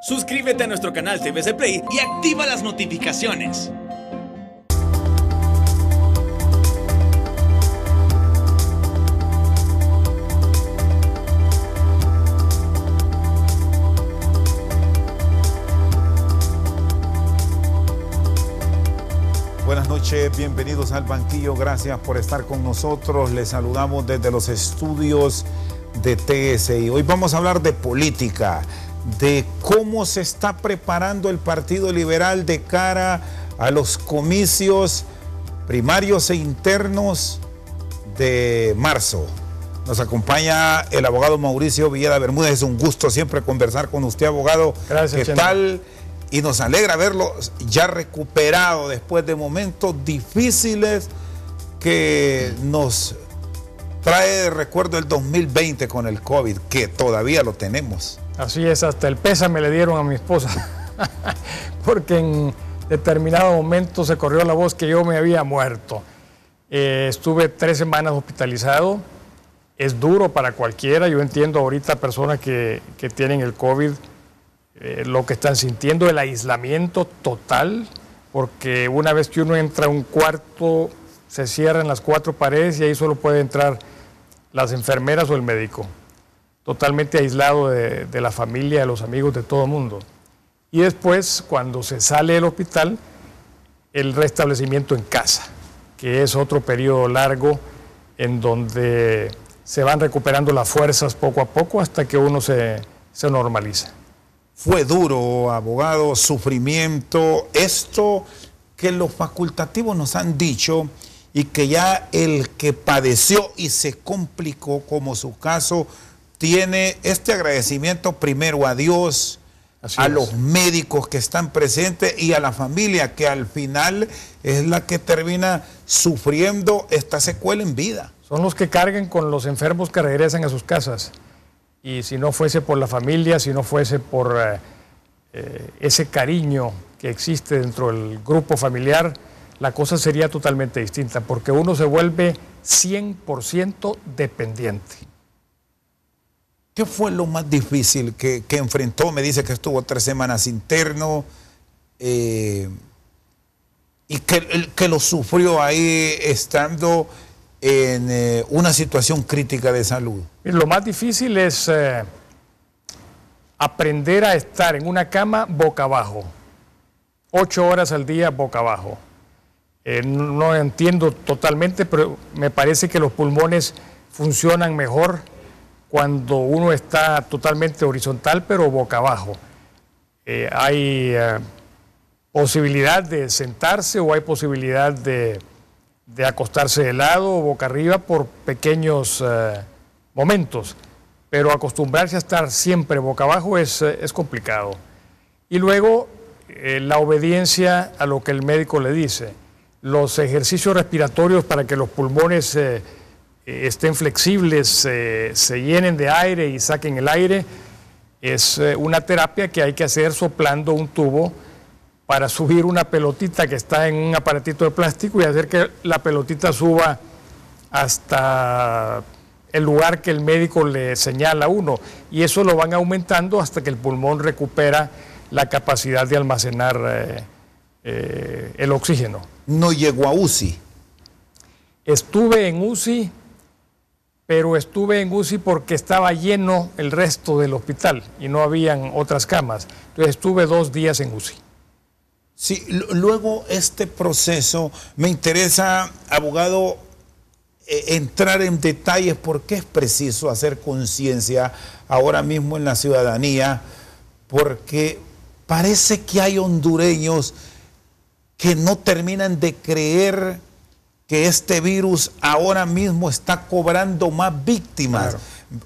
Suscríbete a nuestro canal TVC Play y activa las notificaciones. Buenas noches, bienvenidos al banquillo, gracias por estar con nosotros. Les saludamos desde los estudios de TSI. Hoy vamos a hablar de política, de cómo se está preparando el Partido Liberal de cara a los comicios primarios e internos de marzo. Nos acompaña el abogado Mauricio Villeda Bermúdez. Es un gusto siempre conversar con usted, abogado. Gracias. ¿Qué tal? Y nos alegra verlo ya recuperado después de momentos difíciles que nos trae de recuerdo el 2020 con el COVID, que todavía lo tenemos. Así es, hasta el pésame le dieron a mi esposa, porque en determinado momento se corrió la voz que yo me había muerto. Estuve 3 semanas hospitalizado, es duro para cualquiera. Yo entiendo ahorita personas que tienen el COVID, lo que están sintiendo, el aislamiento total, porque una vez que uno entra a un cuarto, se cierran las 4 paredes y ahí solo puede entrar las enfermeras o el médico, totalmente aislado de la familia, de los amigos, de todo el mundo. Y después, cuando se sale del hospital, el restablecimiento en casa, que es otro periodo largo en donde se van recuperando las fuerzas poco a poco hasta que uno se normaliza. Fue duro, abogado, sufrimiento, esto que los facultativos nos han dicho y que ya el que padeció y se complicó, como su caso, tiene este agradecimiento primero a Dios, a los médicos que están presentes y a la familia, que al final es la que termina sufriendo esta secuela en vida. Son los que cargan con los enfermos que regresan a sus casas. Y si no fuese por la familia, si no fuese por ese cariño que existe dentro del grupo familiar, la cosa sería totalmente distinta, porque uno se vuelve 100% dependiente. ¿Qué fue lo más difícil que enfrentó? Me dice que estuvo 3 semanas interno y que lo sufrió ahí estando en una situación crítica de salud. Lo más difícil es aprender a estar en una cama boca abajo, 8 horas al día boca abajo. No entiendo totalmente, pero me parece que los pulmones funcionan mejor cuando uno está totalmente horizontal, pero boca abajo. Hay posibilidad de sentarse o hay posibilidad de acostarse de lado o boca arriba por pequeños momentos, pero acostumbrarse a estar siempre boca abajo es complicado. Y luego la obediencia a lo que el médico le dice, los ejercicios respiratorios para que los pulmones estén flexibles, se llenen de aire y saquen el aire, es una terapia que hay que hacer soplando un tubo para subir una pelotita que está en un aparatito de plástico y hacer que la pelotita suba hasta el lugar que el médico le señala a uno. Y eso lo van aumentando hasta que el pulmón recupera la capacidad de almacenar el oxígeno. ¿No llegó a UCI? Estuve en UCI, pero estuve en UCI porque estaba lleno el resto del hospital y no habían otras camas. Entonces estuve 2 días en UCI. Sí, luego este proceso, me interesa, abogado, entrar en detalles porque es preciso hacer conciencia ahora mismo en la ciudadanía, porque parece que hay hondureños que no terminan de creer que este virus ahora mismo está cobrando más víctimas.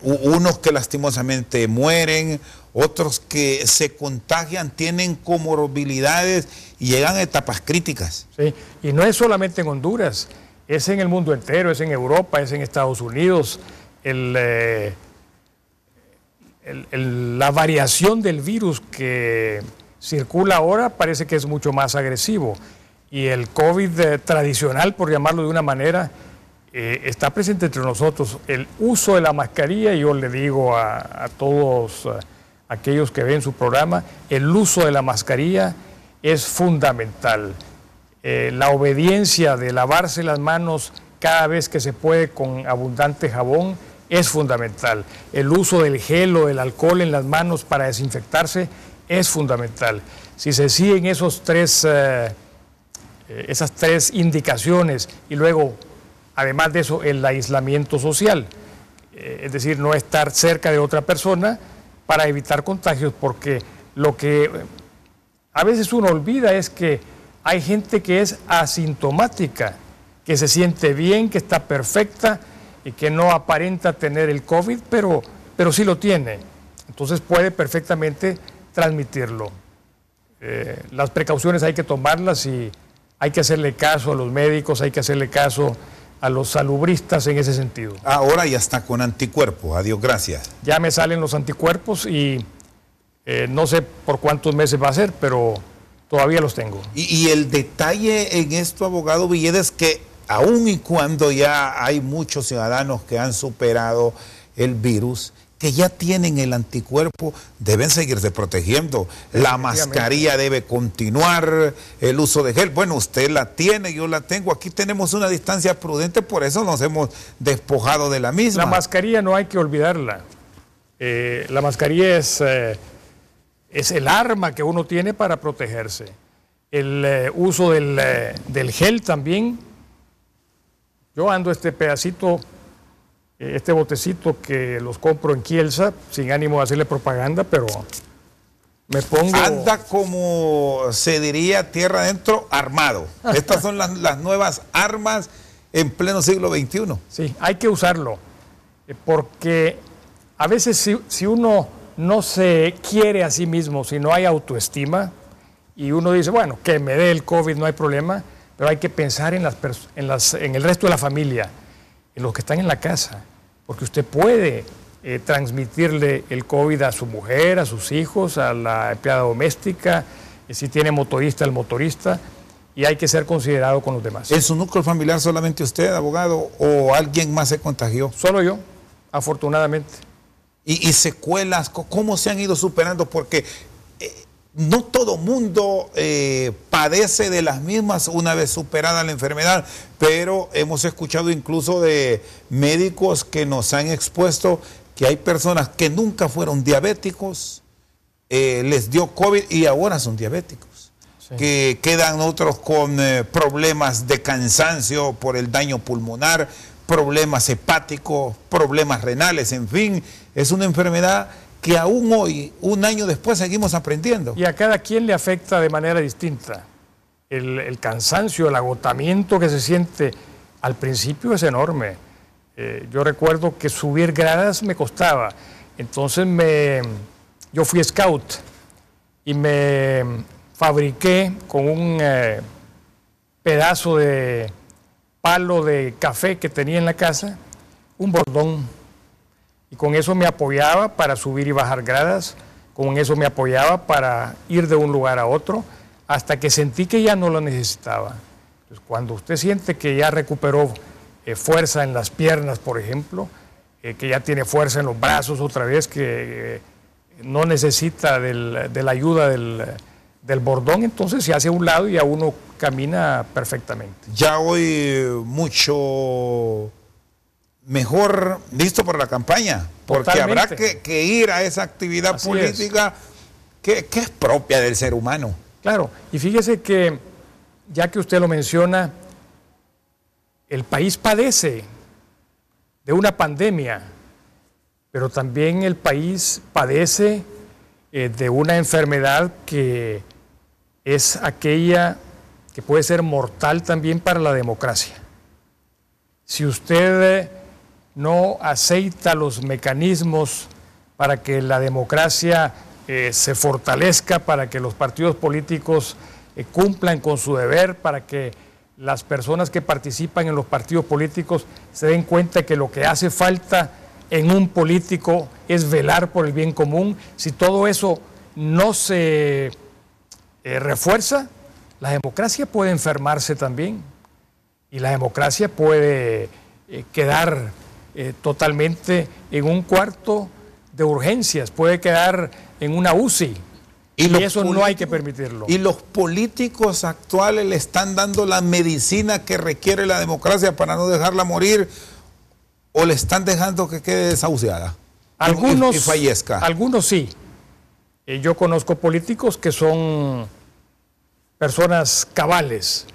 Claro. Unos que lastimosamente mueren, otros que se contagian, tienen comorbilidades y llegan a etapas críticas. Sí, y no es solamente en Honduras, es en el mundo entero, es en Europa, es en Estados Unidos. La variación del virus que circula ahora parece que es mucho más agresivo. Y el COVID tradicional, por llamarlo de una manera, está presente entre nosotros. El uso de la mascarilla, yo le digo a todos aquellos que ven su programa, el uso de la mascarilla es fundamental. La obediencia de lavarse las manos cada vez que se puede con abundante jabón es fundamental. El uso del gel o del alcohol en las manos para desinfectarse es fundamental. Si se siguen esas tres indicaciones y luego, además de eso, el aislamiento social, es decir, no estar cerca de otra persona para evitar contagios, porque lo que a veces uno olvida es que hay gente que es asintomática, que se siente bien, que está perfecta y que no aparenta tener el COVID, pero sí lo tiene. Entonces puede perfectamente transmitirlo. Las precauciones hay que tomarlas y hay que hacerle caso a los médicos, hay que hacerle caso a los salubristas en ese sentido. Ahora ya está con anticuerpos, adiós, gracias. Ya me salen los anticuerpos y no sé por cuántos meses va a ser, pero todavía los tengo. Y el detalle en esto, abogado Villegas, que aun y cuando ya hay muchos ciudadanos que han superado el virus, que ya tienen el anticuerpo, deben seguirse protegiendo. La mascarilla debe continuar, el uso de gel. Bueno, usted la tiene, yo la tengo. Aquí tenemos una distancia prudente, por eso nos hemos despojado de la misma. La mascarilla no hay que olvidarla. La mascarilla es el arma que uno tiene para protegerse. El uso del gel también. Yo ando este pedacito, este botecito que los compro en Kielsa, sin ánimo de hacerle propaganda, pero me pongo... Anda como se diría tierra adentro, armado. Estas son las nuevas armas en pleno siglo XXI. Sí, hay que usarlo, porque a veces si uno no se quiere a sí mismo, si no hay autoestima, y uno dice, bueno, que me dé el COVID, no hay problema, pero hay que pensar en el resto de la familia, en los que están en la casa, porque usted puede transmitirle el COVID a su mujer, a sus hijos, a la empleada doméstica, si tiene motorista, al motorista, y hay que ser considerado con los demás. ¿En su núcleo familiar solamente usted, abogado, o alguien más se contagió? Solo yo, afortunadamente. Y secuelas, ¿cómo se han ido superando? Porque no todo mundo padece de las mismas una vez superada la enfermedad, pero hemos escuchado incluso de médicos que nos han expuesto que hay personas que nunca fueron diabéticos, les dio COVID y ahora son diabéticos. Sí. Que quedan otros con problemas de cansancio por el daño pulmonar, problemas hepáticos, problemas renales, en fin, es una enfermedad que aún hoy, un año después, seguimos aprendiendo. Y a cada quien le afecta de manera distinta. El cansancio, el agotamiento que se siente al principio es enorme. Yo recuerdo que subir gradas me costaba. Entonces yo fui scout y me fabriqué con un pedazo de palo de café que tenía en la casa, un bordón. Y con eso me apoyaba para subir y bajar gradas, con eso me apoyaba para ir de un lugar a otro, hasta que sentí que ya no lo necesitaba. Entonces, cuando usted siente que ya recuperó fuerza en las piernas, por ejemplo, que ya tiene fuerza en los brazos otra vez, que no necesita de la ayuda del bordón, entonces se hace a un lado y a uno camina perfectamente. Ya hoy mucho mejor listo para la campaña, porque totalmente habrá que ir a esa actividad así política que es propia del ser humano. Claro, y fíjese que, ya que usted lo menciona, el país padece de una pandemia, pero también el país padece de una enfermedad que es aquella que puede ser mortal también para la democracia. Si usted no aceita los mecanismos para que la democracia se fortalezca, para que los partidos políticos cumplan con su deber, para que las personas que participan en los partidos políticos se den cuenta que lo que hace falta en un político es velar por el bien común. Si todo eso no se refuerza, la democracia puede enfermarse también y la democracia puede quedar totalmente en un cuarto de urgencias, puede quedar en una UCI. Y eso no hay que permitirlo. Y los políticos actuales le están dando la medicina que requiere la democracia para no dejarla morir, o le están dejando que quede desahuciada y fallezca. Algunos sí. Yo conozco políticos que son personas cabales,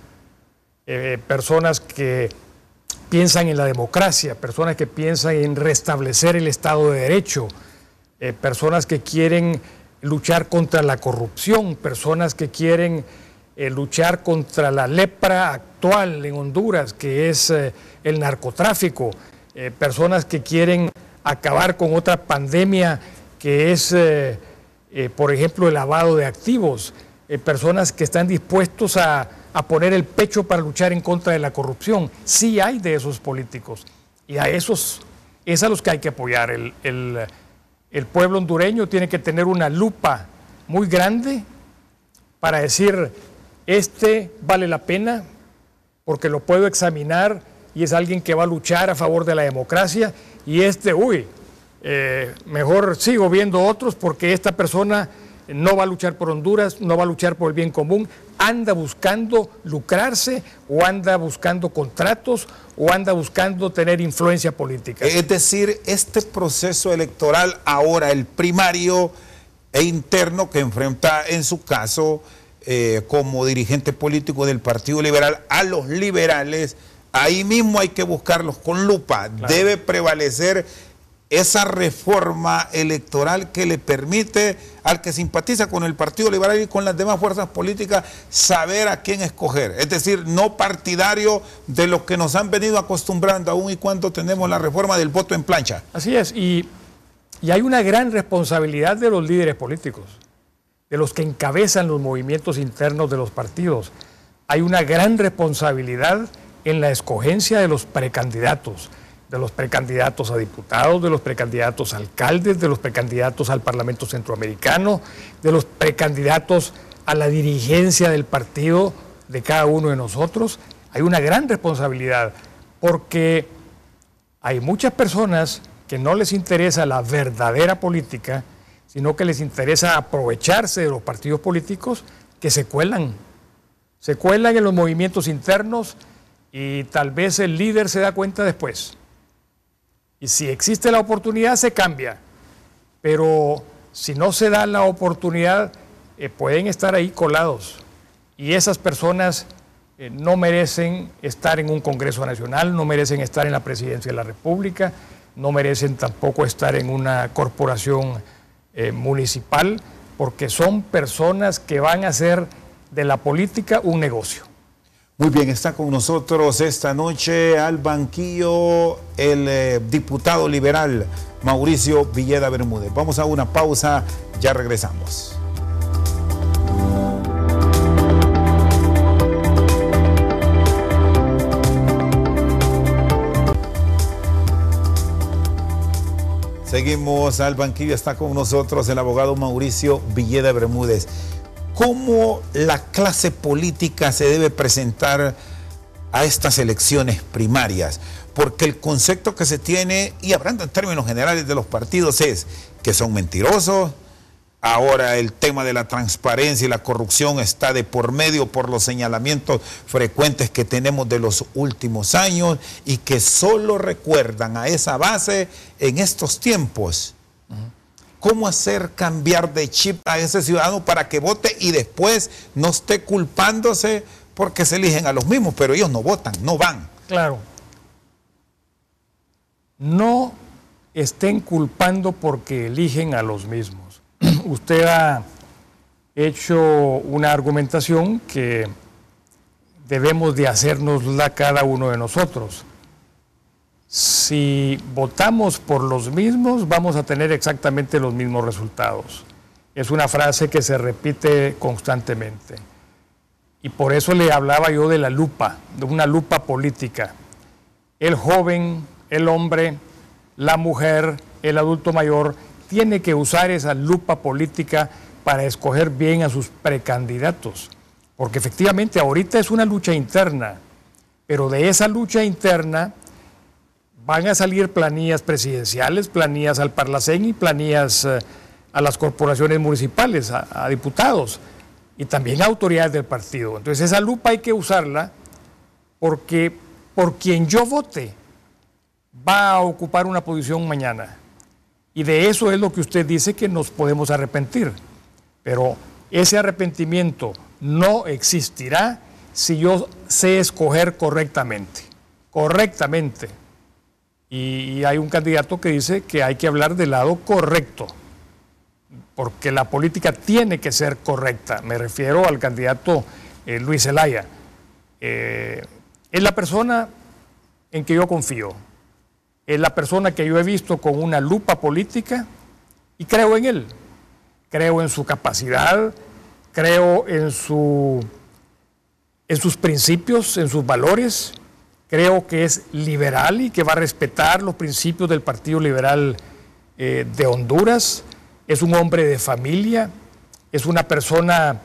personas que piensan en la democracia, personas que piensan en restablecer el Estado de Derecho, personas que quieren luchar contra la corrupción, personas que quieren luchar contra la lepra actual en Honduras, que es el narcotráfico, personas que quieren acabar con otra pandemia que es, por ejemplo, el lavado de activos, personas que están dispuestos a poner el pecho para luchar en contra de la corrupción. Sí hay de esos políticos, y a esos es a los que hay que apoyar. El pueblo hondureño tiene que tener una lupa muy grande para decir, este vale la pena porque lo puedo examinar y es alguien que va a luchar a favor de la democracia, y mejor sigo viendo otros porque esta persona no va a luchar por Honduras, no va a luchar por el bien común, anda buscando lucrarse, o anda buscando contratos, o anda buscando tener influencia política. Es decir, este proceso electoral ahora, el primario e interno que enfrenta en su caso como dirigente político del Partido Liberal a los liberales, ahí mismo hay que buscarlos con lupa. Claro. Debe prevalecer esa reforma electoral que le permite al que simpatiza con el Partido Liberal y con las demás fuerzas políticas saber a quién escoger. Es decir, no partidario de lo que nos han venido acostumbrando aún y cuando tenemos la reforma del voto en plancha. Así es, y hay una gran responsabilidad de los líderes políticos, de los que encabezan los movimientos internos de los partidos. Hay una gran responsabilidad en la escogencia de los precandidatos a diputados, de los precandidatos a alcaldes, de los precandidatos al Parlamento Centroamericano, de los precandidatos a la dirigencia del partido de cada uno de nosotros. Hay una gran responsabilidad porque hay muchas personas que no les interesa la verdadera política, sino que les interesa aprovecharse de los partidos políticos, que se cuelan en los movimientos internos, y tal vez el líder se da cuenta después. Y si existe la oportunidad, se cambia. Pero si no se da la oportunidad, pueden estar ahí colados. Y esas personas no merecen estar en un Congreso Nacional, no merecen estar en la Presidencia de la República, no merecen tampoco estar en una corporación municipal, porque son personas que van a hacer de la política un negocio. Muy bien, está con nosotros esta noche al banquillo el diputado liberal Mauricio Villeda Bermúdez. Vamos a una pausa, ya regresamos. Seguimos al banquillo, está con nosotros el abogado Mauricio Villeda Bermúdez. ¿Cómo la clase política se debe presentar a estas elecciones primarias? Porque el concepto que se tiene, y hablando en términos generales de los partidos, es que son mentirosos. Ahora el tema de la transparencia y la corrupción está de por medio por los señalamientos frecuentes que tenemos de los últimos años, y que solo recuerdan a esa base en estos tiempos. ¿Cómo hacer cambiar de chip a ese ciudadano para que vote y después no esté culpándose porque se eligen a los mismos, pero ellos no votan, no van? Claro. No estén culpando porque eligen a los mismos. Usted ha hecho una argumentación que debemos de hacérnosla cada uno de nosotros. Si votamos por los mismos, vamos a tener exactamente los mismos resultados. Es una frase que se repite constantemente. Y por eso le hablaba yo de la lupa, de una lupa política. El joven, el hombre, la mujer, el adulto mayor, tiene que usar esa lupa política para escoger bien a sus precandidatos. Porque efectivamente ahorita es una lucha interna, pero de esa lucha interna van a salir planillas presidenciales, planillas al Parlacén y planillas a las corporaciones municipales, a diputados y también a autoridades del partido. Entonces esa lupa hay que usarla porque por quien yo vote va a ocupar una posición mañana. Y de eso es lo que usted dice que nos podemos arrepentir. Pero ese arrepentimiento no existirá si yo sé escoger correctamente. Correctamente. Y hay un candidato que dice que hay que hablar del lado correcto, porque la política tiene que ser correcta. Me refiero al candidato Luis Zelaya. Es la persona en que yo confío. Es la persona que yo he visto con una lupa política y creo en él. Creo en su capacidad, creo en sus principios, en sus valores. Creo que es liberal y que va a respetar los principios del Partido Liberal de Honduras. Es un hombre de familia, es una persona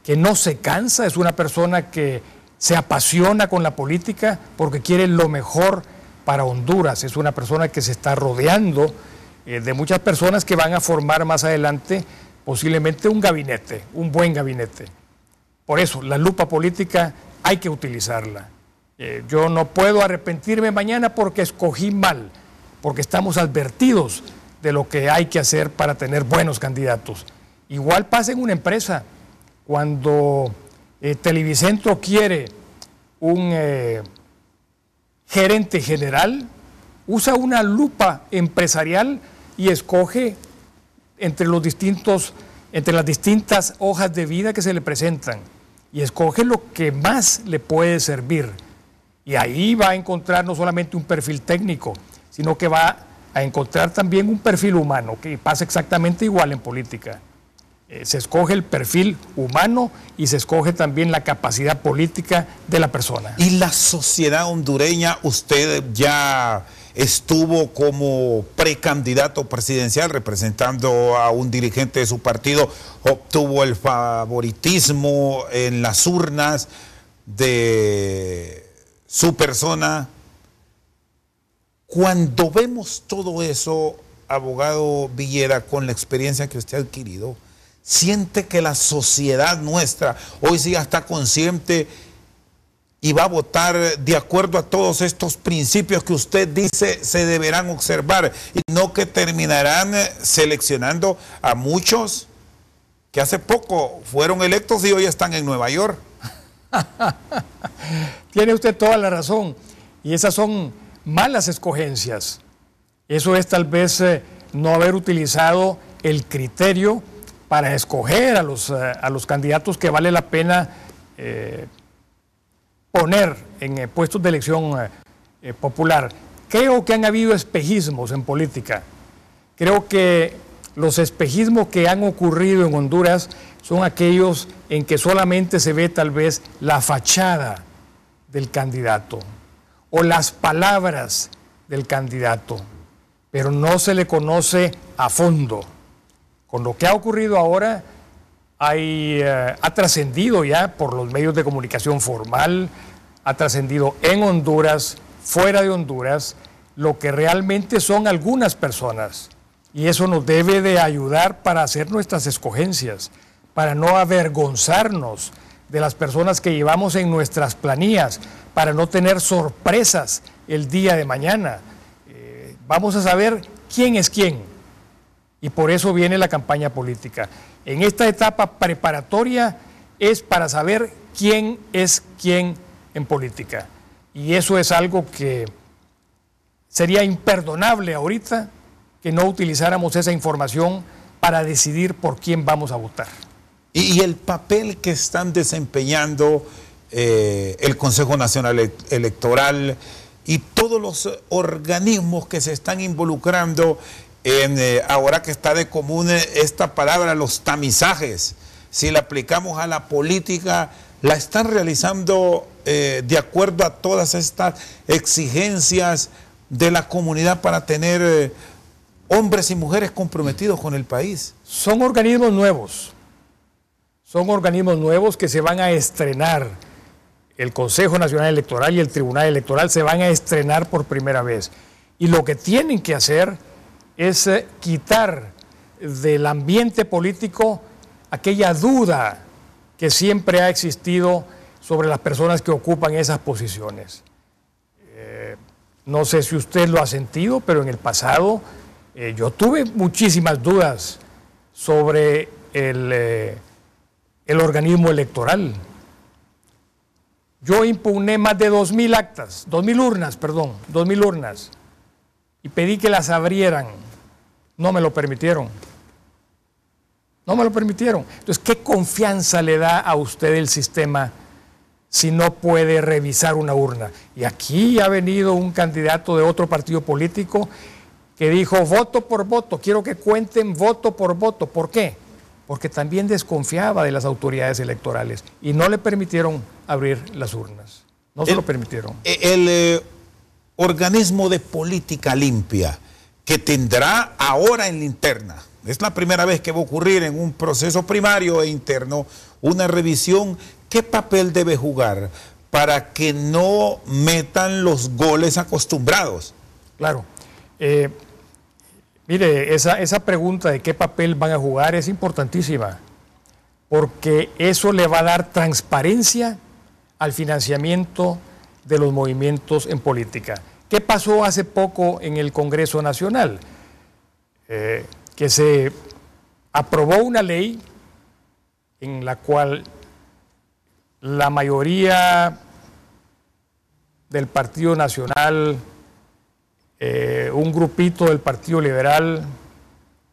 que no se cansa, es una persona que se apasiona con la política porque quiere lo mejor para Honduras. Es una persona que se está rodeando de muchas personas que van a formar más adelante posiblemente un gabinete, un buen gabinete. Por eso, la lupa política hay que utilizarla. Yo no puedo arrepentirme mañana porque escogí mal, porque estamos advertidos de lo que hay que hacer para tener buenos candidatos. Igual pasa en una empresa. Cuando Televicentro quiere un gerente general, usa una lupa empresarial y escoge entre las distintas hojas de vida que se le presentan y escoge lo que más le puede servir. Y ahí va a encontrar no solamente un perfil técnico, sino que va a encontrar también un perfil humano, que pasa exactamente igual en política. Se escoge el perfil humano y se escoge también la capacidad política de la persona. ¿Y la sociedad hondureña, usted ya estuvo como precandidato presidencial representando a un dirigente de su partido, obtuvo el favoritismo en las urnas de su persona? Cuando vemos todo eso, abogado Villeda, con la experiencia que usted ha adquirido, ¿siente que la sociedad nuestra hoy sí ya está consciente y va a votar de acuerdo a todos estos principios que usted dice se deberán observar y no que terminarán seleccionando a muchos que hace poco fueron electos y hoy están en Nueva York? Tiene usted toda la razón, y esas son malas escogencias. Eso es tal vez no haber utilizado el criterio para escoger a los candidatos que vale la pena poner en puestos de elección popular. Creo que han habido espejismos en política. Creo que los espejismos que han ocurrido en Honduras son aquellos en que solamente se ve tal vez la fachada del candidato o las palabras del candidato, pero no se le conoce a fondo. Con lo que ha ocurrido ahora, ha trascendido ya por los medios de comunicación formal, ha trascendido en Honduras, fuera de Honduras, lo que realmente son algunas personas. Y eso nos debe de ayudar para hacer nuestras escogencias, para no avergonzarnos de las personas que llevamos en nuestras planillas, para no tener sorpresas el día de mañana. Vamos a saber quién es quién. Y por eso viene la campaña política. En esta etapa preparatoria es para saber quién es quién en política. Y eso es algo que sería imperdonable ahorita que no utilizáramos esa información para decidir por quién vamos a votar. Y el papel que están desempeñando el Consejo Nacional Electoral y todos los organismos que se están involucrando en, ahora que está de común esta palabra, los tamizajes, si la aplicamos a la política, la están realizando de acuerdo a todas estas exigencias de la comunidad para tener hombres y mujeres comprometidos con el país. Son organismos nuevos que se van a estrenar. El Consejo Nacional Electoral y el Tribunal Electoral se van a estrenar por primera vez. Y lo que tienen que hacer es quitar del ambiente político aquella duda que siempre ha existido sobre las personas que ocupan esas posiciones. No sé si usted lo ha sentido, pero en el pasado yo tuve muchísimas dudas sobre el organismo electoral. Yo impugné más de 2.000 actas, 2.000 urnas, y pedí que las abrieran. No me lo permitieron. No me lo permitieron. Entonces, ¿qué confianza le da a usted el sistema si no puede revisar una urna? Y aquí ha venido un candidato de otro partido político que dijo voto por voto, quiero que cuenten voto por voto. ¿Por qué? Porque también desconfiaba de las autoridades electorales y no le permitieron abrir las urnas. No se lo permitieron. El organismo de política limpia que tendrá ahora en la interna, es la primera vez que va a ocurrir en un proceso primario e interno, una revisión, ¿qué papel debe jugar para que no metan los goles acostumbrados? Claro. Mire, esa pregunta de qué papel van a jugar es importantísima, porque eso le va a dar transparencia al financiamiento de los movimientos en política. ¿Qué pasó hace poco en el Congreso Nacional? Que se aprobó una ley en la cual la mayoría del Partido Nacional, un grupito del Partido Liberal,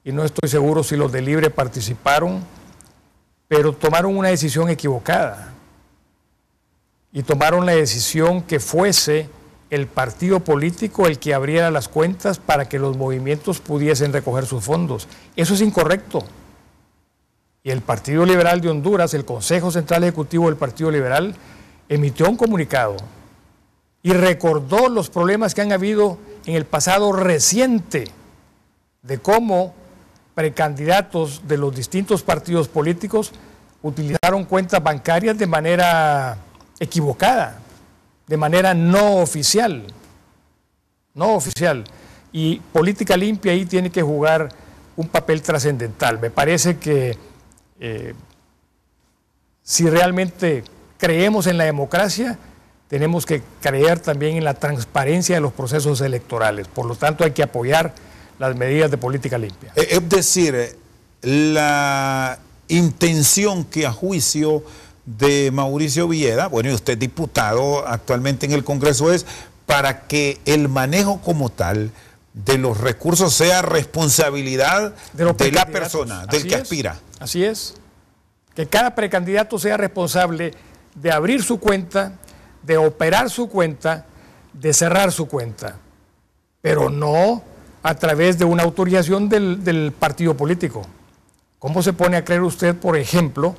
y no estoy seguro si los de Libre participaron, pero tomaron una decisión equivocada. Y tomaron la decisión que fuese el partido político el que abriera las cuentas para que los movimientos pudiesen recoger sus fondos. Eso es incorrecto. Y el Partido Liberal de Honduras, el Consejo Central Ejecutivo del Partido Liberal, emitió un comunicado y recordó los problemas que han habido en el pasado reciente de cómo precandidatos de los distintos partidos políticos utilizaron cuentas bancarias de manera equivocada, de manera no oficial. Y política limpia ahí tiene que jugar un papel trascendental. Me parece que si realmente creemos en la democracia, tenemos que creer también en la transparencia de los procesos electorales. Por lo tanto, hay que apoyar las medidas de política limpia. Es decir, la intención que a juicio de Mauricio Villeda, bueno, y usted es diputado actualmente en el Congreso, es para que el manejo como tal de los recursos sea responsabilidad de la persona, del que aspira. Así es. Que cada precandidato sea responsable de abrir su cuenta, de operar su cuenta, de cerrar su cuenta, pero no a través de una autorización del partido político. ¿Cómo se pone a creer usted, por ejemplo,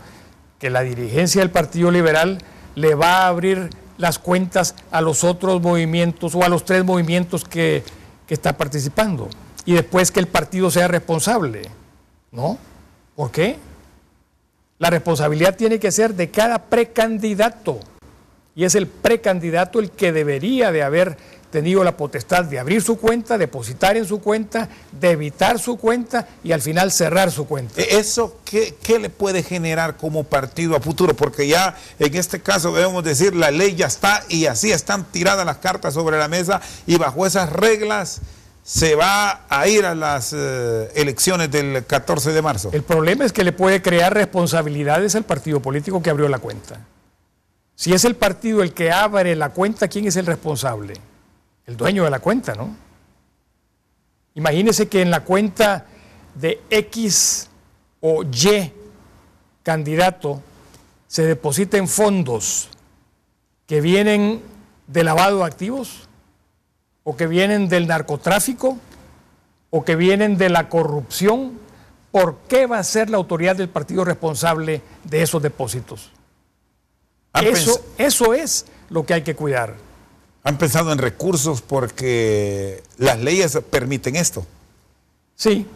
que la dirigencia del Partido Liberal le va a abrir las cuentas a los otros movimientos o a los 3 movimientos que está participando? Y después que el partido sea responsable, ¿no? ¿Por qué? La responsabilidad tiene que ser de cada precandidato. Y es el precandidato el que debería de haber tenido la potestad de abrir su cuenta, depositar en su cuenta, debitar su cuenta y al final cerrar su cuenta. ¿Eso qué le puede generar como partido a futuro? Porque ya en este caso debemos decir, la ley ya está y así están tiradas las cartas sobre la mesa y bajo esas reglas se va a ir a las elecciones del 14 de marzo. El problema es que le puede crear responsabilidades al partido político que abrió la cuenta. Si es el partido el que abre la cuenta, ¿quién es el responsable? El dueño de la cuenta, ¿no? Imagínese que en la cuenta de X o Y candidato se depositen fondos que vienen de lavado de activos, o que vienen del narcotráfico, o que vienen de la corrupción. ¿Por qué va a ser la autoridad del partido responsable de esos depósitos? Eso es lo que hay que cuidar. ¿Han pensado en recursos porque las leyes permiten esto? Sí,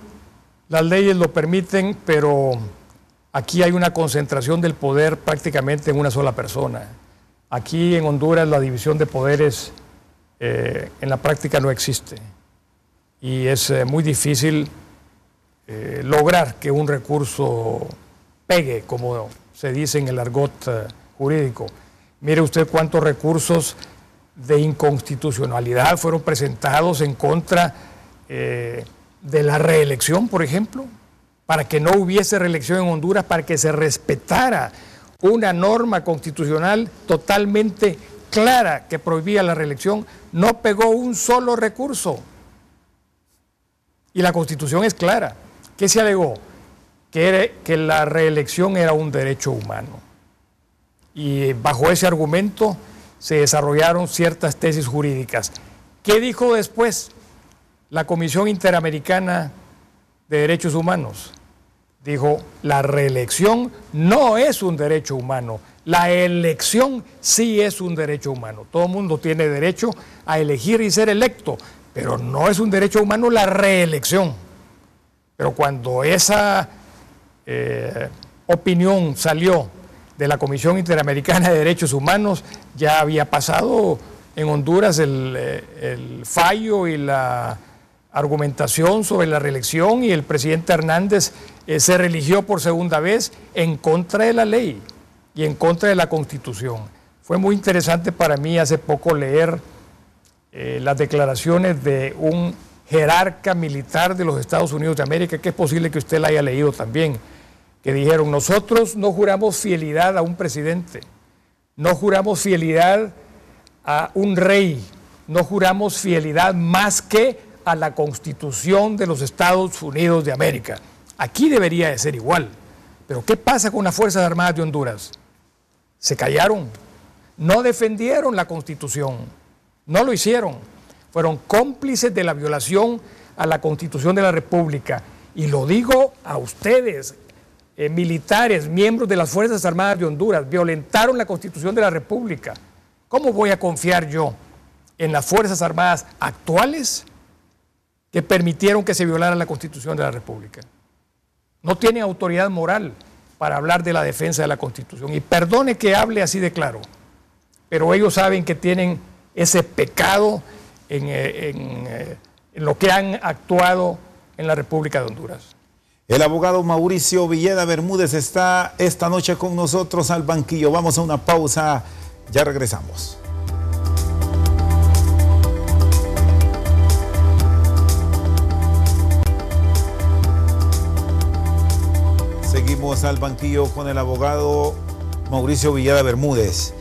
las leyes lo permiten, pero aquí hay una concentración del poder prácticamente en una sola persona. Aquí en Honduras la división de poderes en la práctica no existe. y es muy difícil lograr que un recurso pegue, como se dice en el argot jurídico. Mire usted cuántos recursos de inconstitucionalidad fueron presentados en contra de la reelección, por ejemplo, para que no hubiese reelección en Honduras, para que se respetara una norma constitucional totalmente clara que prohibía la reelección. No pegó un solo recurso. Y la Constitución es clara. ¿Qué se alegó? Que la reelección era un derecho humano. Y bajo ese argumento se desarrollaron ciertas tesis jurídicas. ¿Qué dijo después la Comisión Interamericana de Derechos Humanos? Dijo, la reelección no es un derecho humano, la elección sí es un derecho humano. Todo el mundo tiene derecho a elegir y ser electo, pero no es un derecho humano la reelección. Pero cuando esa opinión salió de la Comisión Interamericana de Derechos Humanos, ya había pasado en Honduras el fallo y la argumentación sobre la reelección, y el presidente Hernández se religió por segunda vez en contra de la ley y en contra de la Constitución. Fue muy interesante para mí hace poco leer las declaraciones de un jerarca militar de los Estados Unidos de América, que es posible que usted la haya leído también, que dijeron: nosotros no juramos fidelidad a un presidente, no juramos fidelidad a un rey, no juramos fidelidad más que a la Constitución de los Estados Unidos de América. Aquí debería de ser igual. Pero ¿qué pasa con las Fuerzas Armadas de Honduras? Se callaron, no defendieron la Constitución, no lo hicieron. Fueron cómplices de la violación a la Constitución de la República. Y lo digo a ustedes, militares, miembros de las Fuerzas Armadas de Honduras, violentaron la Constitución de la República. ¿Cómo voy a confiar yo en las Fuerzas Armadas actuales que permitieron que se violara la Constitución de la República? No tienen autoridad moral para hablar de la defensa de la Constitución. Y perdone que hable así de claro, pero ellos saben que tienen ese pecado en lo que han actuado en la República de Honduras. El abogado Mauricio Villeda Bermúdez está esta noche con nosotros al banquillo. Vamos a una pausa, ya regresamos. Seguimos al banquillo con el abogado Mauricio Villeda Bermúdez.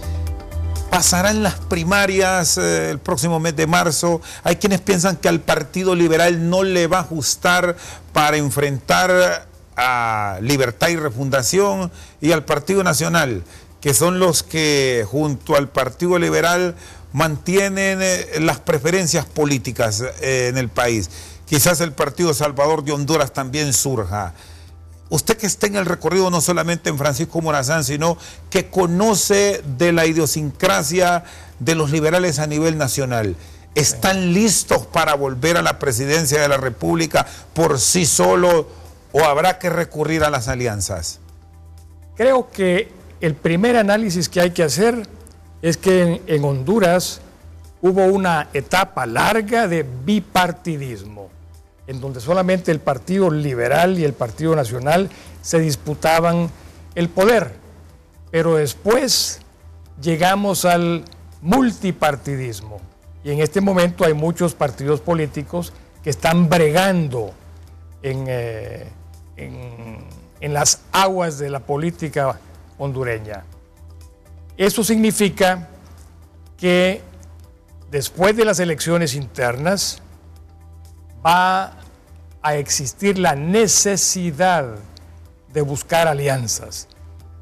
Pasarán las primarias el próximo mes de marzo. Hay quienes piensan que al Partido Liberal no le va a ajustar para enfrentar a Libertad y Refundación, y al Partido Nacional, que son los que junto al Partido Liberal mantienen las preferencias políticas en el país. Quizás el Partido Salvador de Honduras también surja. Usted, que está en el recorrido no solamente en Francisco Morazán, sino que conoce de la idiosincrasia de los liberales a nivel nacional, ¿están listos para volver a la presidencia de la República por sí solo, o habrá que recurrir a las alianzas? Creo que el primer análisis que hay que hacer es que en Honduras hubo una etapa larga de bipartidismo, en donde solamente el Partido Liberal y el Partido Nacional se disputaban el poder. Pero después llegamos al multipartidismo, y en este momento hay muchos partidos políticos que están bregando en las aguas de la política hondureña. Eso significa que después de las elecciones internas va a existir la necesidad de buscar alianzas,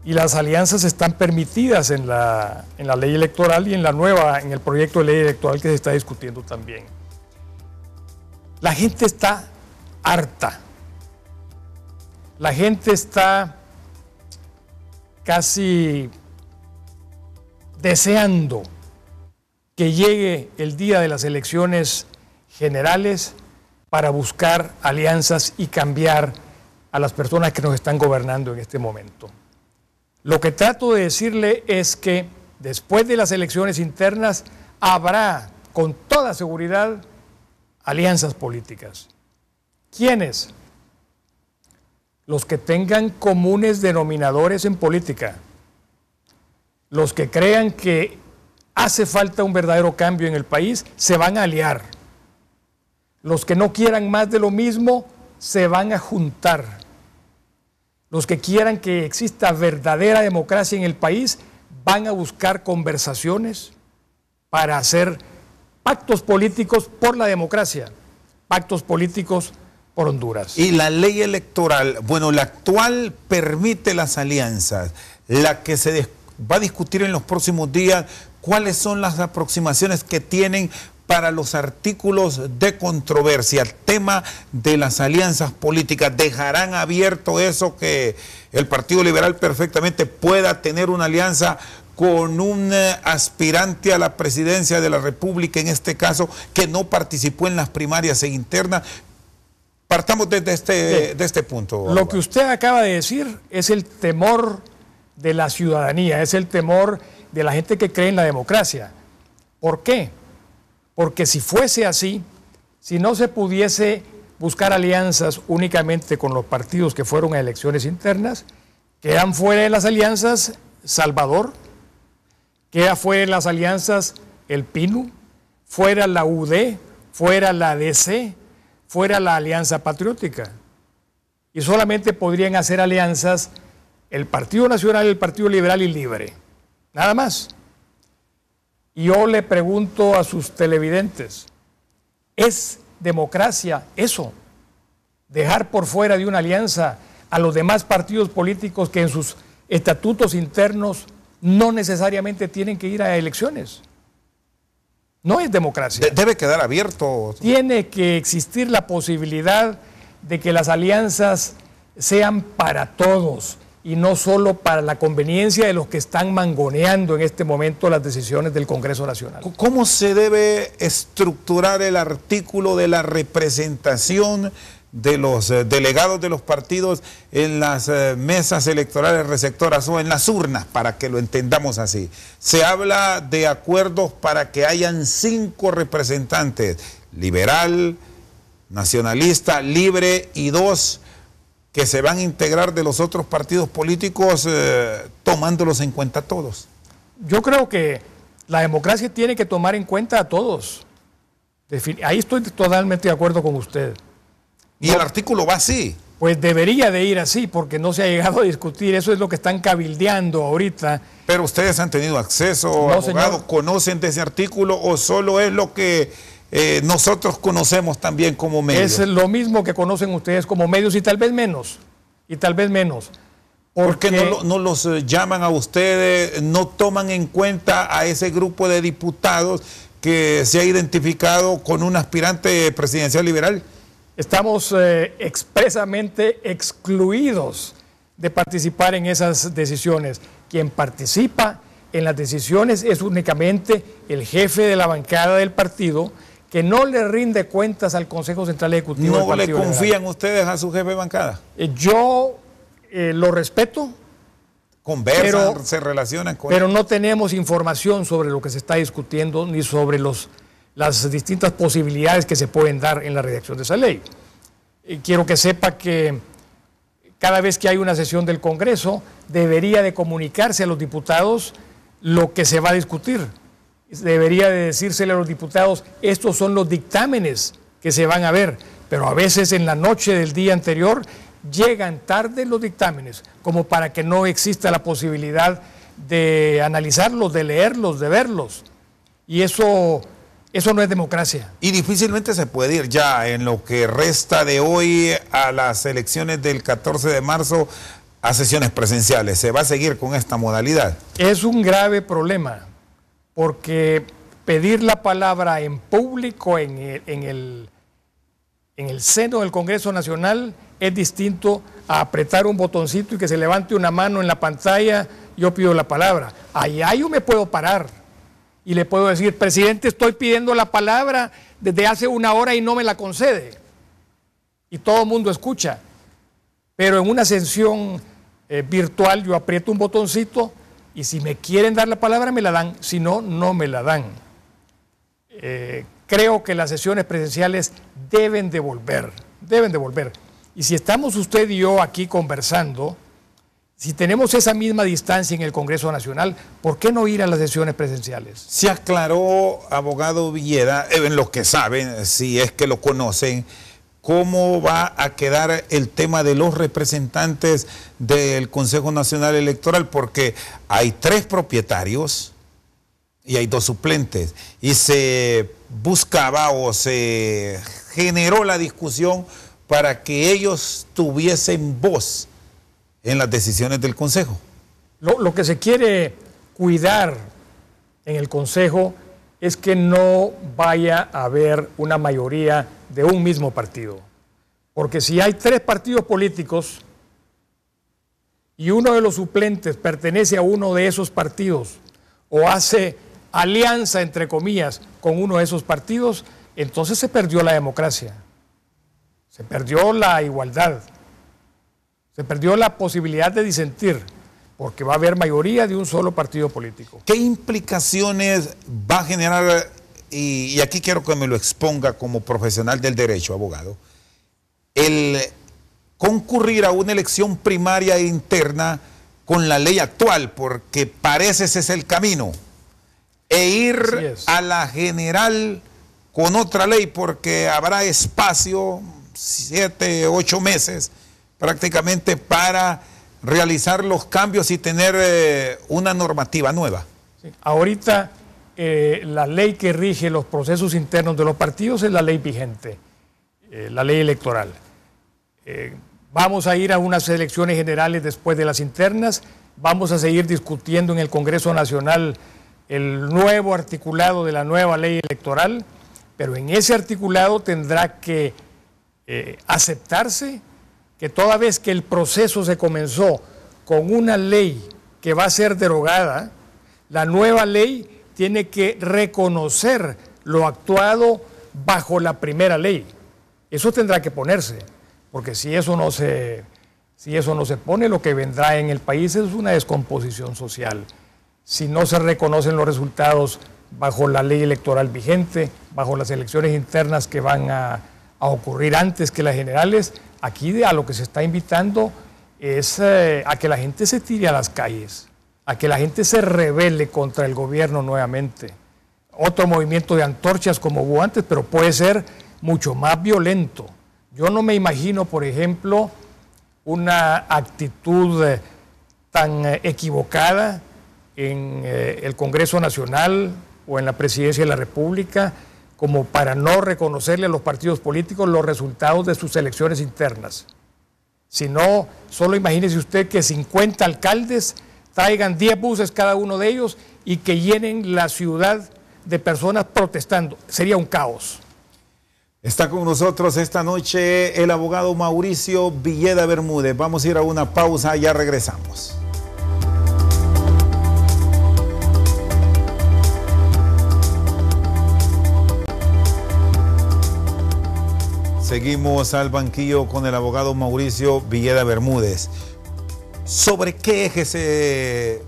y las alianzas están permitidas en la ley electoral y en el proyecto de ley electoral que se está discutiendo también. La gente está harta, la gente está casi deseando que llegue el día de las elecciones generales para buscar alianzas y cambiar a las personas que nos están gobernando en este momento. Lo que trato de decirle es que después de las elecciones internas habrá con toda seguridad alianzas políticas. ¿Quiénes? Los que tengan comunes denominadores en política, los que crean que hace falta un verdadero cambio en el país, se van a aliar. Los que no quieran más de lo mismo, se van a juntar. Los que quieran que exista verdadera democracia en el país, van a buscar conversaciones para hacer pactos políticos por la democracia, pactos políticos por Honduras. Y la ley electoral, bueno, la actual permite las alianzas, la que se va a discutir en los próximos días, ¿cuáles son las aproximaciones que tienen para los artículos de controversia, el tema de las alianzas políticas? ¿Dejarán abierto eso, que el Partido Liberal perfectamente pueda tener una alianza con un aspirante a la presidencia de la República, en este caso, que no participó en las primarias e internas? Partamos de este punto. Lo que usted acaba de decir es el temor de la ciudadanía, es el temor de la gente que cree en la democracia. ¿Por qué? Porque si fuese así, si no se pudiese buscar alianzas únicamente con los partidos que fueron a elecciones internas, quedan fuera de las alianzas Salvador, queda fuera de las alianzas el PINU, fuera la UD, fuera la DC, fuera la Alianza Patriótica. Y solamente podrían hacer alianzas el Partido Nacional, el Partido Liberal y Libre. Nada más. Y yo le pregunto a sus televidentes, ¿es democracia eso? Dejar por fuera de una alianza a los demás partidos políticos que en sus estatutos internos no necesariamente tienen que ir a elecciones. No es democracia. Debe quedar abierto. Tiene que existir la posibilidad de que las alianzas sean para todos y no solo para la conveniencia de los que están mangoneando en este momento las decisiones del Congreso Nacional. ¿Cómo se debe estructurar el artículo de la representación de los delegados de los partidos en las mesas electorales receptoras o en las urnas, para que lo entendamos así? Se habla de acuerdos para que hayan 5 representantes, liberal, nacionalista, libre, y 2 que se van a integrar de los otros partidos políticos, tomándolos en cuenta todos. Yo creo que la democracia tiene que tomar en cuenta a todos. Ahí estoy totalmente de acuerdo con usted. ¿Y el artículo va así? Pues debería de ir así, porque no se ha llegado a discutir. Eso es lo que están cabildeando ahorita. Pero ustedes han tenido acceso, no, abogados, señor. ¿conocen de ese artículo o solo es lo que nosotros conocemos también como medios? Es lo mismo que conocen ustedes como medios y tal vez menos. Y tal vez menos. ¿Por qué no los llaman a ustedes, no toman en cuenta a ese grupo de diputados que se ha identificado con un aspirante presidencial liberal? Estamos expresamente excluidos de participar en esas decisiones. Quien participa en las decisiones es únicamente el jefe de la bancada del partido, que no le rinde cuentas al Consejo Central Ejecutivo. ¿No le confían ustedes a su jefe de bancada? Yo lo respeto. ¿Conversan, se relacionan con él? Pero no tenemos información sobre lo que se está discutiendo ni sobre las distintas posibilidades que se pueden dar en la redacción de esa ley. Quiero que sepa que cada vez que hay una sesión del Congreso debería de comunicarse a los diputados lo que se va a discutir. Debería de decírsele a los diputados, estos son los dictámenes que se van a ver, pero a veces en la noche del día anterior llegan tarde los dictámenes, como para que no exista la posibilidad de analizarlos, de leerlos, de verlos. Y eso no es democracia. Y difícilmente se puede ir ya en lo que resta de hoy a las elecciones del 14 de marzo a sesiones presenciales. ¿Se va a seguir con esta modalidad? Es un grave problema, porque pedir la palabra en público, en el seno del Congreso Nacional, es distinto a apretar un botoncito y que se levante una mano en la pantalla, yo pido la palabra. Allá yo me puedo parar y le puedo decir, presidente, estoy pidiendo la palabra desde hace 1 hora y no me la concede. Y todo el mundo escucha. Pero en una sesión virtual yo aprieto un botoncito y si me quieren dar la palabra me la dan, si no, no me la dan. creo que las sesiones presenciales deben de volver, deben de volver. Y si estamos usted y yo aquí conversando, si tenemos esa misma distancia en el Congreso Nacional, ¿por qué no ir a las sesiones presenciales? Se aclaró, abogado Villeda, en los que saben, si es que lo conocen, cómo va a quedar el tema de los representantes del Consejo Nacional Electoral, porque hay 3 propietarios y hay 2 suplentes, y se buscaba o se generó la discusión para que ellos tuviesen voz en las decisiones del Consejo. Lo que se quiere cuidar en el Consejo es que no vaya a haber una mayoría de un mismo partido. Porque si hay 3 partidos políticos y uno de los suplentes pertenece a uno de esos partidos o hace alianza, entre comillas, con uno de esos partidos, entonces se perdió la democracia, se perdió la igualdad, se perdió la posibilidad de disentir, porque va a haber mayoría de un solo partido político. ¿Qué implicaciones va a generar, y aquí quiero que me lo exponga como profesional del derecho, abogado, el concurrir a una elección primaria e interna con la ley actual, porque parece ese es el camino, e ir a la general con otra ley, porque habrá espacio, 7, 8 meses prácticamente para realizar los cambios y tener una normativa nueva? Sí. Ahorita la ley que rige los procesos internos de los partidos es la ley vigente, la ley electoral. Vamos a ir a unas elecciones generales después de las internas, vamos a seguir discutiendo en el Congreso Nacional el nuevo articulado de la nueva ley electoral, pero en ese articulado tendrá que aceptarse que toda vez que el proceso se comenzó con una ley que va a ser derogada, la nueva ley tiene que reconocer lo actuado bajo la primera ley. Eso tendrá que ponerse, porque si eso no se pone, lo que vendrá en el país es una descomposición social. Si no se reconocen los resultados bajo la ley electoral vigente, bajo las elecciones internas que van a ocurrir antes que las generales, aquí a lo que se está invitando es a que la gente se tire a las calles, a que la gente se rebele contra el gobierno nuevamente. Otro movimiento de antorchas como hubo antes, pero puede ser mucho más violento. Yo no me imagino, por ejemplo, una actitud tan equivocada en el Congreso Nacional o en la Presidencia de la República como para no reconocerle a los partidos políticos los resultados de sus elecciones internas. Si no, solo imagínese usted que 50 alcaldes traigan 10 buses cada uno de ellos y que llenen la ciudad de personas protestando. Sería un caos. Está con nosotros esta noche el abogado Mauricio Villeda Bermúdez. Vamos a ir a una pausa, ya regresamos. Seguimos al banquillo con el abogado Mauricio Villeda Bermúdez. ¿Sobre qué eje se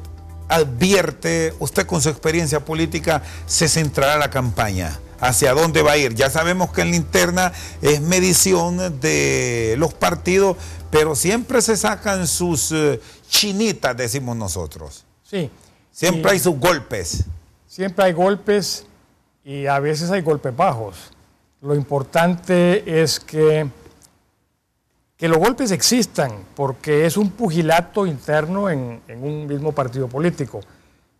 advierte usted con su experiencia política se centrará la campaña? ¿Hacia dónde va a ir? Ya sabemos que en la interna es medición de los partidos, pero siempre se sacan sus chinitas, decimos nosotros. Sí. Siempre hay sus golpes. Siempre hay golpes y a veces hay golpes bajos. Lo importante es que los golpes existan, porque es un pugilato interno en un mismo partido político,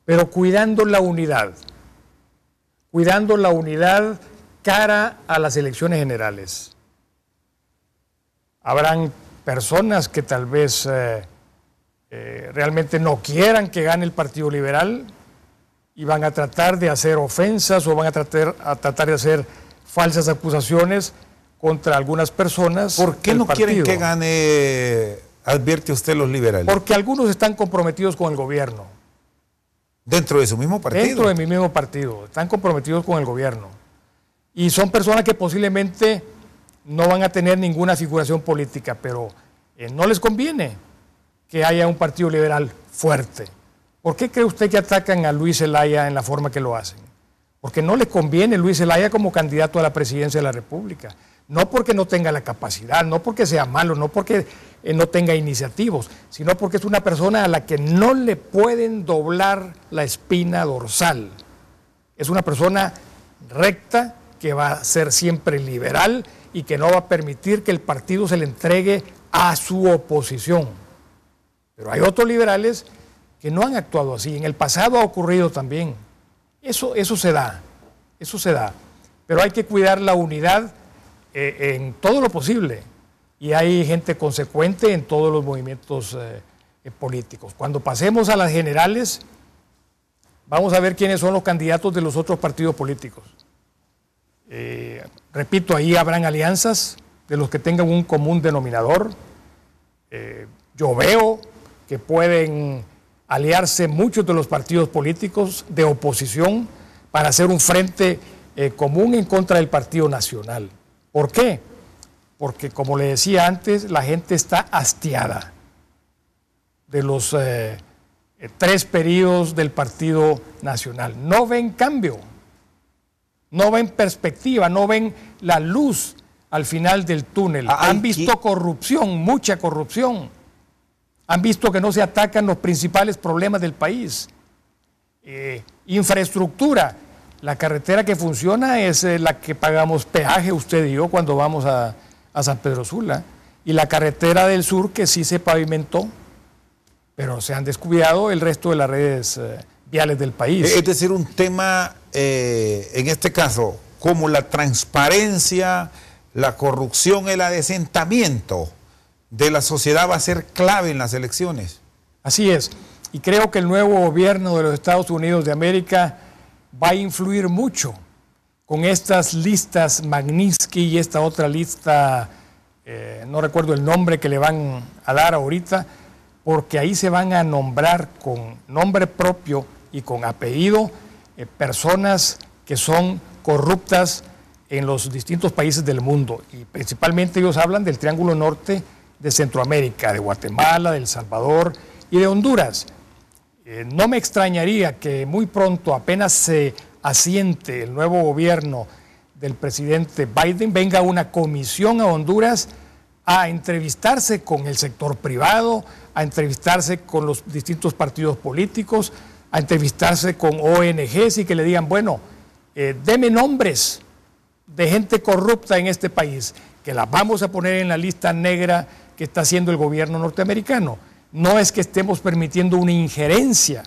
pero cuidando la unidad cara a las elecciones generales. Habrán personas que tal vez realmente no quieran que gane el Partido Liberal y van a tratar de hacer ofensas o van a tratar de hacer falsas acusaciones contra algunas personas. ¿Por qué no quieren que gane, advierte usted, los liberales? Porque algunos están comprometidos con el gobierno. ¿Dentro de su mismo partido? Dentro de mi mismo partido, están comprometidos con el gobierno. Y son personas que posiblemente no van a tener ninguna figuración política, pero no les conviene que haya un partido liberal fuerte. ¿Por qué cree usted que atacan a Luis Zelaya en la forma que lo hacen? porque no le conviene Luis Zelaya como candidato a la presidencia de la República. No porque no tenga la capacidad, no porque sea malo, no porque no tenga iniciativos, sino porque es una persona a la que no le pueden doblar la espina dorsal. Es una persona recta, que va a ser siempre liberal y que no va a permitir que el partido se le entregue a su oposición. Pero hay otros liberales que no han actuado así. En el pasado ha ocurrido también. Eso se da. Pero hay que cuidar la unidad en todo lo posible. Y hay gente consecuente en todos los movimientos políticos. Cuando pasemos a las generales, vamos a ver quiénes son los candidatos de los otros partidos políticos. Repito, ahí habrán alianzas de los que tengan un común denominador. Yo veo que pueden aliarse muchos de los partidos políticos de oposición para hacer un frente común en contra del Partido Nacional. ¿Por qué? Porque, como le decía antes, la gente está hastiada de los 3 periodos del Partido Nacional. No ven cambio, no ven perspectiva, no ven la luz al final del túnel. Han visto corrupción, mucha corrupción. Han visto que no se atacan los principales problemas del país. Infraestructura. La carretera que funciona es la que pagamos peaje usted y yo cuando vamos a San Pedro Sula. Y la carretera del sur que sí se pavimentó, pero se han descuidado el resto de las redes viales del país. Es decir, un tema, en este caso, como la transparencia, la corrupción, el adesentamiento de la sociedad va a ser clave en las elecciones. Así es, y creo que el nuevo gobierno de los Estados Unidos de América va a influir mucho con estas listas Magnitsky y esta otra lista, no recuerdo el nombre que le van a dar ahorita, porque ahí se van a nombrar con nombre propio y con apellido personas que son corruptas en los distintos países del mundo, y principalmente ellos hablan del Triángulo Norte de Centroamérica, de Guatemala, de El Salvador y de Honduras. No me extrañaría que muy pronto, apenas se asiente el nuevo gobierno del presidente Biden, venga una comisión a Honduras a entrevistarse con el sector privado, a entrevistarse con los distintos partidos políticos, a entrevistarse con ONGs y que le digan, bueno, deme nombres de gente corrupta en este país, que las vamos a poner en la lista negra que está haciendo el gobierno norteamericano. No es que estemos permitiendo una injerencia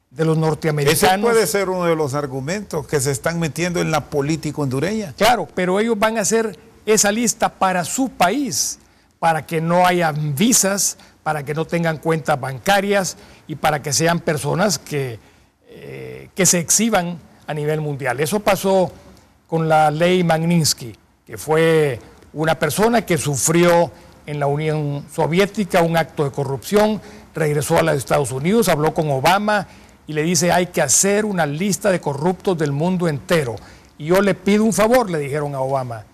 de los norteamericanos. Ese puede ser uno de los argumentos que se están metiendo en la política hondureña. Claro, pero ellos van a hacer esa lista para su país, para que no haya visas, para que no tengan cuentas bancarias y para que sean personas que se exhiban a nivel mundial. Eso pasó con la ley Magnitsky, que fue una persona que sufrió en la Unión Soviética un acto de corrupción, regresó a los Estados Unidos, habló con Obama y le dice, hay que hacer una lista de corruptos del mundo entero. Y yo le pido un favor, le dijeron a Obama,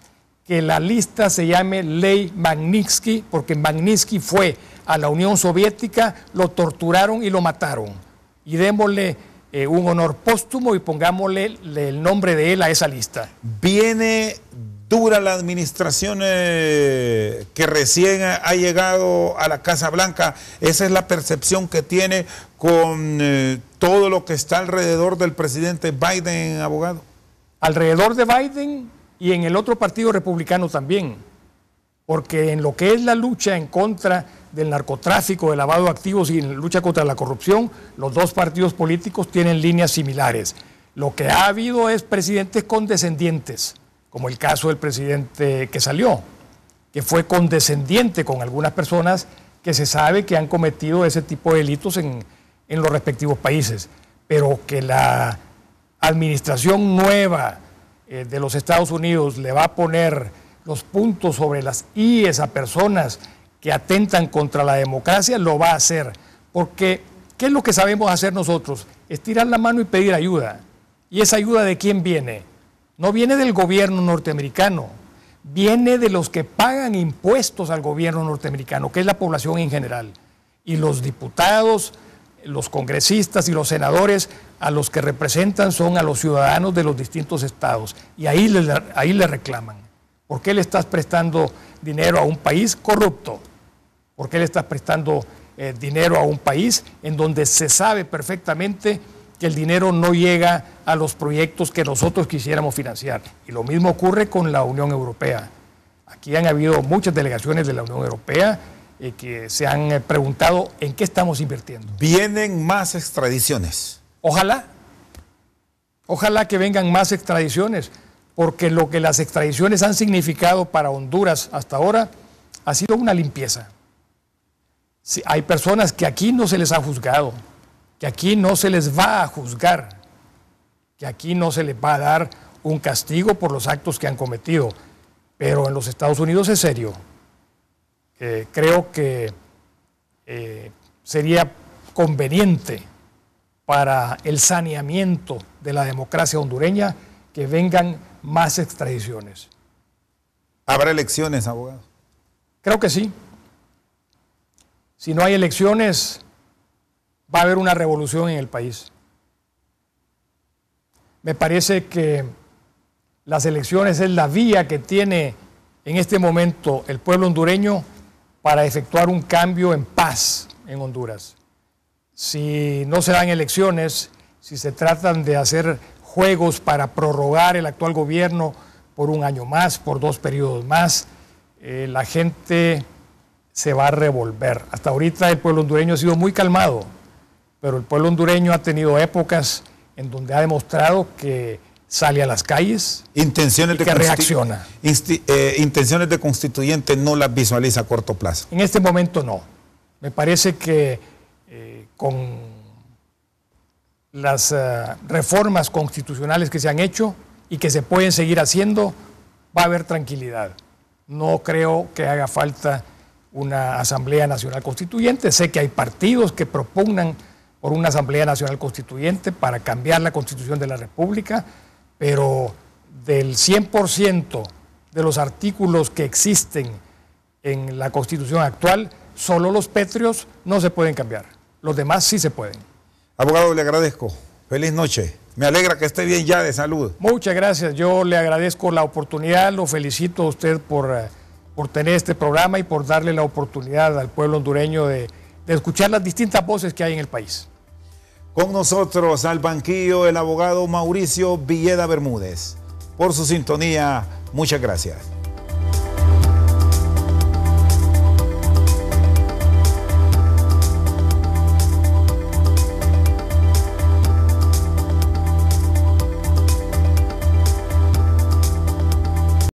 que la lista se llame Ley Magnitsky, porque Magnitsky fue a la Unión Soviética, lo torturaron y lo mataron. Y démosle un honor póstumo y pongámosle el nombre de él a esa lista. Viene dura la administración que recién ha llegado a la Casa Blanca. Esa es la percepción que tiene con todo lo que está alrededor del presidente Biden, abogado. Alrededor de Biden y en el otro partido republicano también, porque en lo que es la lucha en contra del narcotráfico, del lavado de activos y en la lucha contra la corrupción, los dos partidos políticos tienen líneas similares. Lo que ha habido es presidentes condescendientes, como el caso del presidente que salió, que fue condescendiente con algunas personas que se sabe que han cometido ese tipo de delitos en los respectivos países, pero que la administración nueva de los Estados Unidos le va a poner los puntos sobre las IES a personas que atentan contra la democracia, lo va a hacer. Porque, ¿qué es lo que sabemos hacer nosotros? Estirar la mano y pedir ayuda. ¿Y esa ayuda de quién viene? No viene del gobierno norteamericano, viene de los que pagan impuestos al gobierno norteamericano, que es la población en general. Y los diputados, los congresistas y los senadores a los que representan son a los ciudadanos de los distintos estados. Y ahí le reclaman. ¿Por qué le estás prestando dinero a un país corrupto? ¿Por qué le estás prestando dinero a un país en donde se sabe perfectamente que el dinero no llega a los proyectos que nosotros quisiéramos financiar? Y lo mismo ocurre con la Unión Europea. Aquí han habido muchas delegaciones de la Unión Europea que se han preguntado en qué estamos invirtiendo. ¿Vienen más extradiciones? Ojalá que vengan más extradiciones, porque lo que las extradiciones han significado para Honduras hasta ahora ha sido una limpieza. Sí, hay personas que aquí no se les ha juzgado, que aquí no se les va a juzgar, que aquí no se les va a dar un castigo por los actos que han cometido, pero en los Estados Unidos es serio. Creo que sería conveniente para el saneamiento de la democracia hondureña que vengan más extradiciones. ¿Habrá elecciones, abogado? Creo que sí. Si no hay elecciones, va a haber una revolución en el país. Me parece que las elecciones es la vía que tiene en este momento el pueblo hondureño para efectuar un cambio en paz en Honduras. Si no se dan elecciones, si se tratan de hacer juegos para prorrogar el actual gobierno por un año más, por 2 periodos más, la gente se va a revolver. Hasta ahorita el pueblo hondureño ha sido muy calmado, pero el pueblo hondureño ha tenido épocas en donde ha demostrado que sale a las calles y que reacciona. Intenciones de constituyente no las visualiza a corto plazo. En este momento no. Me parece que con las reformas constitucionales que se han hecho y que se pueden seguir haciendo, va a haber tranquilidad. No creo que haga falta una Asamblea Nacional Constituyente. Sé que hay partidos que propugnan por una Asamblea Nacional Constituyente para cambiar la Constitución de la República, pero del 100% de los artículos que existen en la Constitución actual, solo los pétreos no se pueden cambiar. Los demás sí se pueden. Abogado, le agradezco. Feliz noche. Me alegra que esté bien ya de salud. Muchas gracias. Yo le agradezco la oportunidad, lo felicito a usted por tener este programa y por darle la oportunidad al pueblo hondureño de escuchar las distintas voces que hay en el país. Con nosotros al banquillo el abogado Mauricio Villeda Bermúdez. Por su sintonía, muchas gracias.